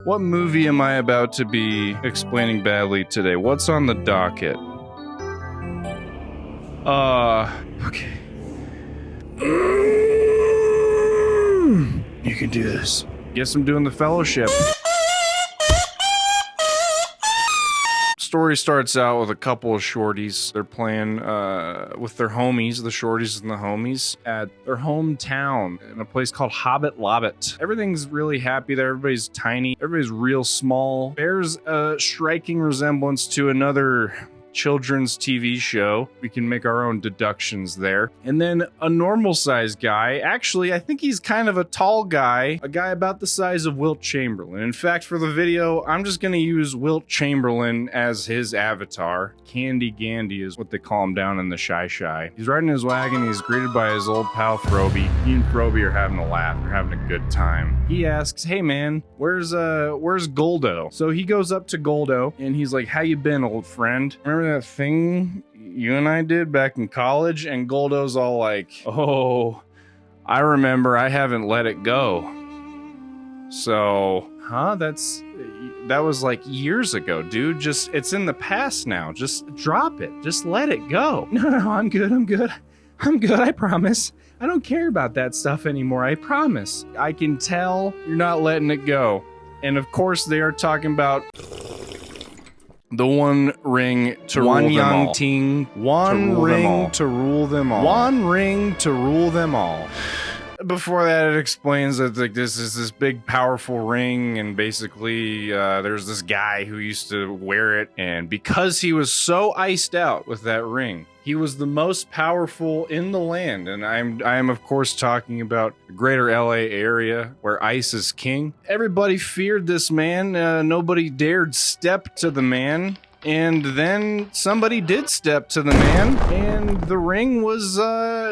What movie am I about to be explaining badly today? What's on the docket? Okay. You can do this. Guess I'm doing The Fellowship. Story starts out with a couple of shorties. They're playing with their homies, the shorties and the homies, at their hometown in a place called Hobbit Lobbit. Everything's really happy there. Everybody's tiny. Everybody's real small. Bears a striking resemblance to another children's TV show. We can make our own deductions there. And then a normal sized guy. Actually, I think he's kind of a tall guy. A guy about the size of Wilt Chamberlain. In fact, for the video, I'm just going to use Wilt Chamberlain as his avatar. Candy Gandy is what they call him down in the Shy. He's riding his wagon. He's greeted by his old pal Froby. He and Froby are having a laugh. They're having a good time. He asks, "Hey man, where's Goldo?" So he goes up to Goldo and he's like, "How you been, old friend? Remember that thing you and I did back in college?" And Goldo's all like, "Oh, I remember. I haven't let it go." So, that was like years ago, dude. Just, it's in the past now. Just drop it. Just let it go. No, I'm good. I promise. I don't care about that stuff anymore. I promise. I can tell you're not letting it go. And of course, they are talking about the One Ring to rule them all. One ring to rule them all. One ring to rule them all. Before that, it explains that like this is this big, powerful ring, and basically there's this guy who used to wear it, and because he was so iced out with that ring, he was the most powerful in the land. And I'm of course talking about the greater LA area where ice is king. Everybody feared this man. Nobody dared step to the man. And then somebody did step to the man, and the ring was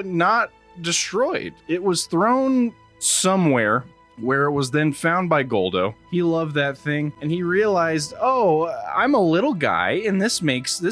not destroyed. It was thrown somewhere where it was then found by Goldo. He loved that thing, and he realized, oh, I'm a little guy, and this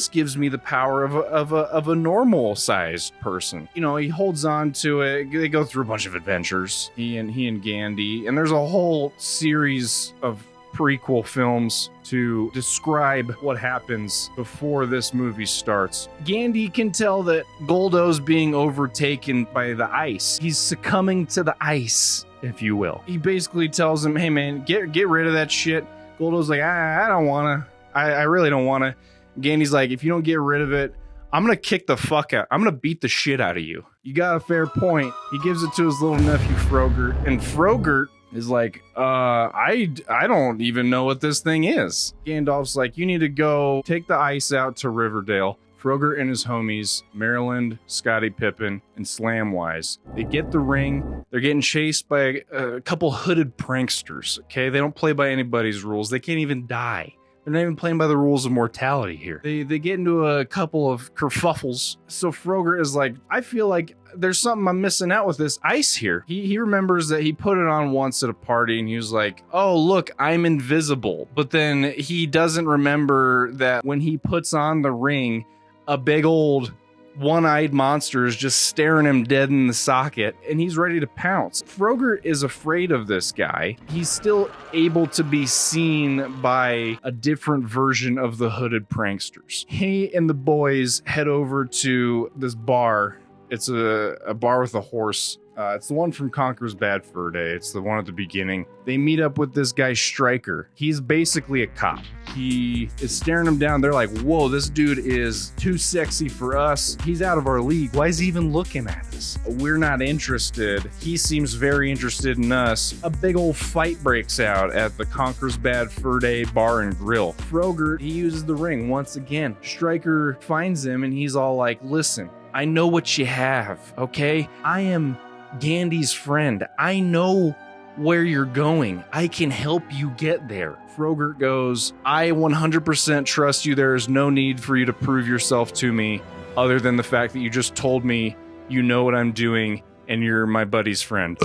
gives me the power of a normal sized person. You know, he holds on to it. They go through a bunch of adventures, he and Gandy, and there's a whole series of prequel films to describe what happens before this movie starts. Gandy can tell that Goldo's being overtaken by the ice. He's succumbing to the ice, if you will. He basically tells him, "Hey man, get rid of that shit." Goldo's like, I don't wanna. I really don't wanna. Gandy's like, "If you don't get rid of it, I'm gonna kick the fuck out. I'm gonna beat the shit out of you." You got a fair point. He gives it to his little nephew Frogurt, and Frogurt is like, I don't even know what this thing is. Gandalf's like, "You need to go take the ice out to Riverdale." Frogurt and his homies, Maryland, Scottie Pippen, and Slamwise, they get the ring. They're getting chased by a couple hooded pranksters, okay? They don't play by anybody's rules. They can't even die. They're not even playing by the rules of mortality here. They get into a couple of kerfuffles. So Frogurt is like, "I feel like there's something I'm missing out with this ice here." He remembers that he put it on once at a party, and he was like, "Oh, look, I'm invisible." But then he doesn't remember that when he puts on the ring, a big old one-eyed monster is just staring him dead in the socket, and he's ready to pounce. Frogurt is afraid of this guy. He's still able to be seen by a different version of the hooded pranksters. He and the boys head over to this bar. It's a bar with a horse. It's the one from Conker's Bad Fur Day. It's the one at the beginning. They meet up with this guy, Stryker. He's basically a cop. He is staring him down. They're like, "Whoa, this dude is too sexy for us. He's out of our league. Why is he even looking at us? We're not interested. He seems very interested in us." A big old fight breaks out at the Conker's Bad Fur Day Bar and Grill. Frogurt, he uses the ring once again. Stryker finds him, and he's all like, "Listen, I know what you have, okay? I am Gandy's friend. I know where you're going. I can help you get there." Frogurt goes, "I 100% trust you. There is no need for you to prove yourself to me other than the fact that you just told me you know what I'm doing and you're my buddy's friend."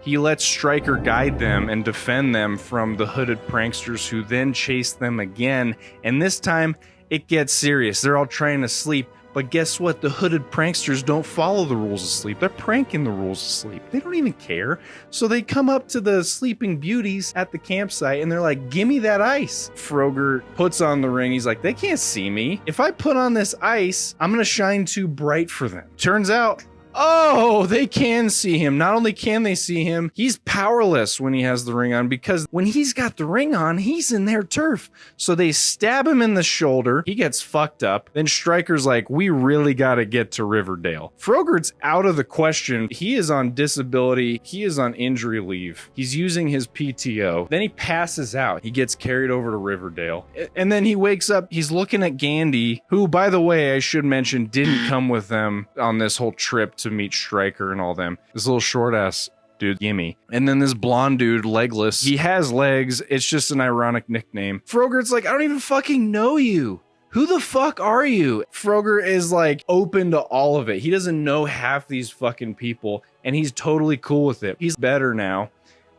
He lets Stryker guide them and defend them from the hooded pranksters, who then chase them again. And this time it gets serious. They're all trying to sleep, But guess what? The hooded pranksters don't follow the rules of sleep. They're pranking the rules of sleep. They don't even care. So they come up to the sleeping beauties at the campsite and they're like, gimme that ice. Frogurt puts on the ring. He's like, they can't see me. If I put on this ice, I'm going to shine too bright for them. Turns out, oh, they can see him. Not only can they see him, he's powerless when he has the ring on, because when he's got the ring on, he's in their turf. So they stab him in the shoulder. He gets fucked up. Then Stryker's like, we really got to get to Riverdale. Frogurt's out of the question. He is on disability. He is on injury leave. He's using his PTO. Then he passes out. He gets carried over to Riverdale. And then he wakes up. He's looking at Gandy, who, by the way, I should mention, didn't come with them on this whole trip to meet Stryker and all them. This little short ass dude, gimme. And then this blonde dude, Legless. He has legs. It's just an ironic nickname. Frogurt's like, I don't even fucking know you. Who the fuck are you? Frogurt is like open to all of it. He doesn't know half these fucking people and he's totally cool with it. He's better now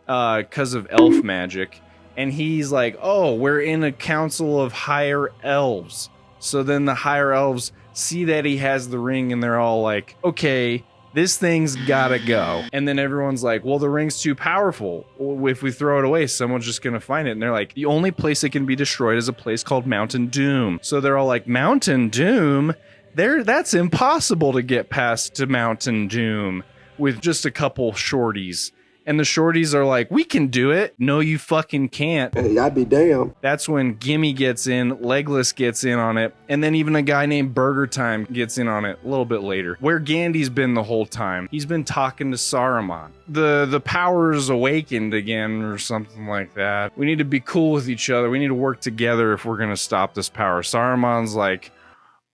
because of elf magic. And he's like, oh, we're in a council of higher elves. So then the higher elves see that he has the ring and they're all like, okay, this thing's gotta go. And then everyone's like, well, the ring's too powerful. If we throw it away, someone's just gonna find it. And they're like, the only place it can be destroyed is a place called Mountain Doom. So they're all like, Mountain Doom? That's impossible to get past to Mountain Doom with just a couple shorties. And the shorties are like, we can do it. No, you fucking can't. Hey, I'd be damned. That's when Gimme gets in, Legless gets in on it, and then even a guy named Burger Time gets in on it a little bit later. Where Gandy's been the whole time. He's been talking to Saruman. The power's awakened again or something like that. We need to be cool with each other. We need to work together if we're gonna stop this power. Saruman's like,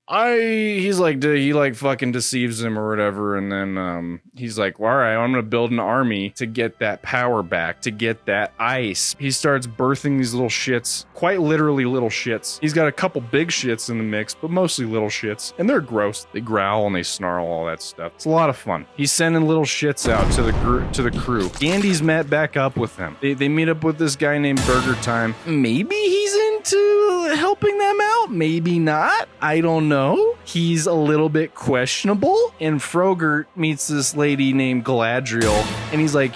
he's like, he like fucking deceives him or whatever, and then he's like, well, all right, I'm gonna build an army to get that power back, to get that ice. He starts birthing these little shits, quite literally little shits. He's got a couple big shits in the mix, but mostly little shits, and they're gross. They growl and they snarl, all that stuff. It's a lot of fun. He's sending little shits out to the crew. Gandy's met back up with them. They meet up with this guy named Burger Time. Maybe he's into helping them out, maybe not. I don't know. He's a little bit questionable. And Frogurt meets this lady named Galadriel, and he's like,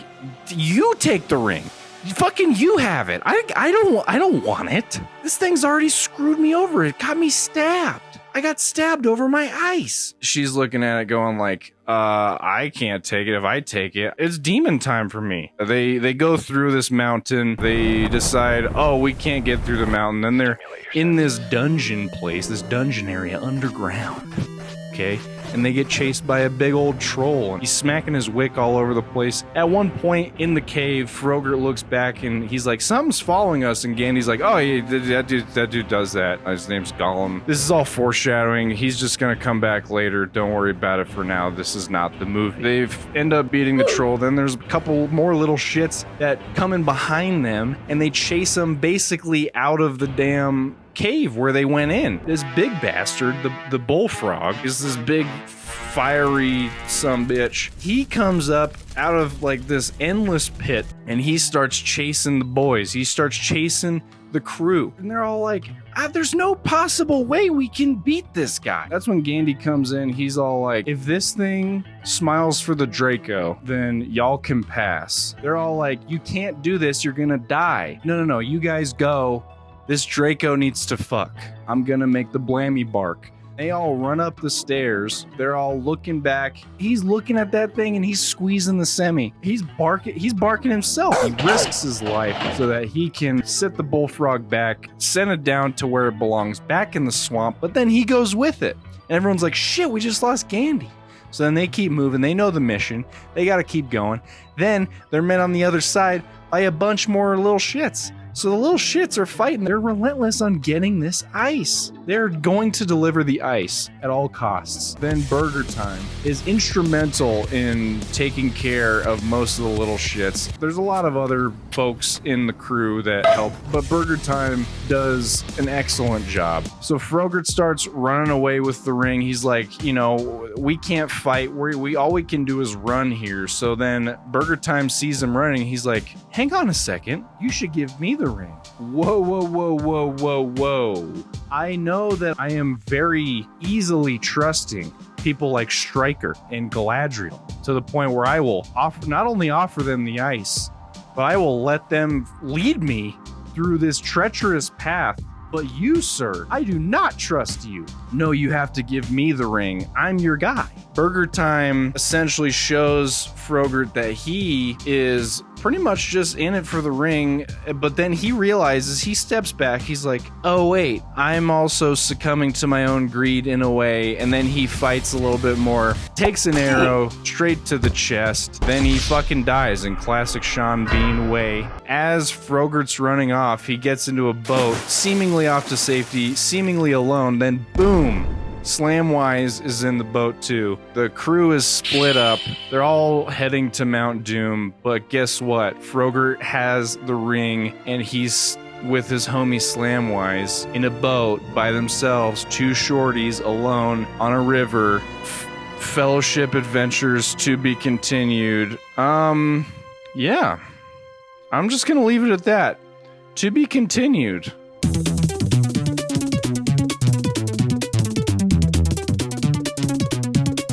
you take the ring. Fucking you have it. I don't want it. This thing's already screwed me over. It got me stabbed. I got stabbed over my ice. She's looking at it going like, I can't take it. If I take it, it's demon time for me. They go through this mountain. They decide, oh, we can't get through the mountain. Then they're in this dungeon place, this dungeon area underground. Okay. And they get chased by a big old troll. He's smacking his wick all over the place. At one point in the cave, Frogurt looks back and he's like, something's following us. And Gandy's like, oh, yeah, that dude does that. His name's Gollum. This is all foreshadowing. He's just gonna come back later. Don't worry about it for now. This is not the movie. They've end up beating the troll. Then there's a couple more little shits that come in behind them and they chase them basically out of the damn cave where they went in. This big bastard, the bullfrog, is this big fiery sumbitch. He comes up out of like this endless pit and he starts chasing the boys. He starts chasing the crew. And they're all like, there's no possible way we can beat this guy. That's when Gandy comes in. He's all like, if this thing smiles for the Draco, then y'all can pass. They're all like, you can't do this. You're gonna die. No. You guys go. This Draco needs to fuck. I'm gonna make the blammy bark. They all run up the stairs. They're all looking back. He's looking at that thing and he's squeezing the semi. He's barking himself. He risks his life so that he can sit the bullfrog back, send it down to where it belongs, back in the swamp, but then he goes with it. And everyone's like, shit, we just lost Gandy. So then they keep moving. They know the mission. They gotta keep going. Then they're met on the other side by a bunch more little shits. So the little shits are fighting. They're relentless on getting this ice. They're going to deliver the ice at all costs. Then Burger Time is instrumental in taking care of most of the little shits. There's a lot of other folks in the crew that help, but Burger Time does an excellent job. So Frogurt starts running away with the ring. He's like, we can't fight. We all we can do is run here. So then Burger Time sees him running. He's like, hang on a second. You should give me the ring. Whoa, whoa, whoa, whoa, whoa, whoa. I know that I am very easily trusting people like Stryker and Galadriel to the point where I will not only offer them the ice, but I will let them lead me through this treacherous path. But you, sir, I do not trust you. No, you have to give me the ring. I'm your guy. Burger Time essentially shows Frogurt that he is pretty much just in it for the ring, but then he realizes, he steps back, he's like, oh wait, I'm also succumbing to my own greed in a way, and then he fights a little bit more, takes an arrow straight to the chest, then he fucking dies in classic Sean Bean way. As Frogurt's running off, he gets into a boat, seemingly off to safety, seemingly alone, then boom! Slamwise is in the boat too. The crew is split up. They're all heading to Mount Doom, but guess what? Frogurt has the ring, and he's with his homie Slamwise in a boat by themselves, two shorties alone on a river. Fellowship adventures to be continued. Yeah. I'm just gonna leave it at that. To be continued.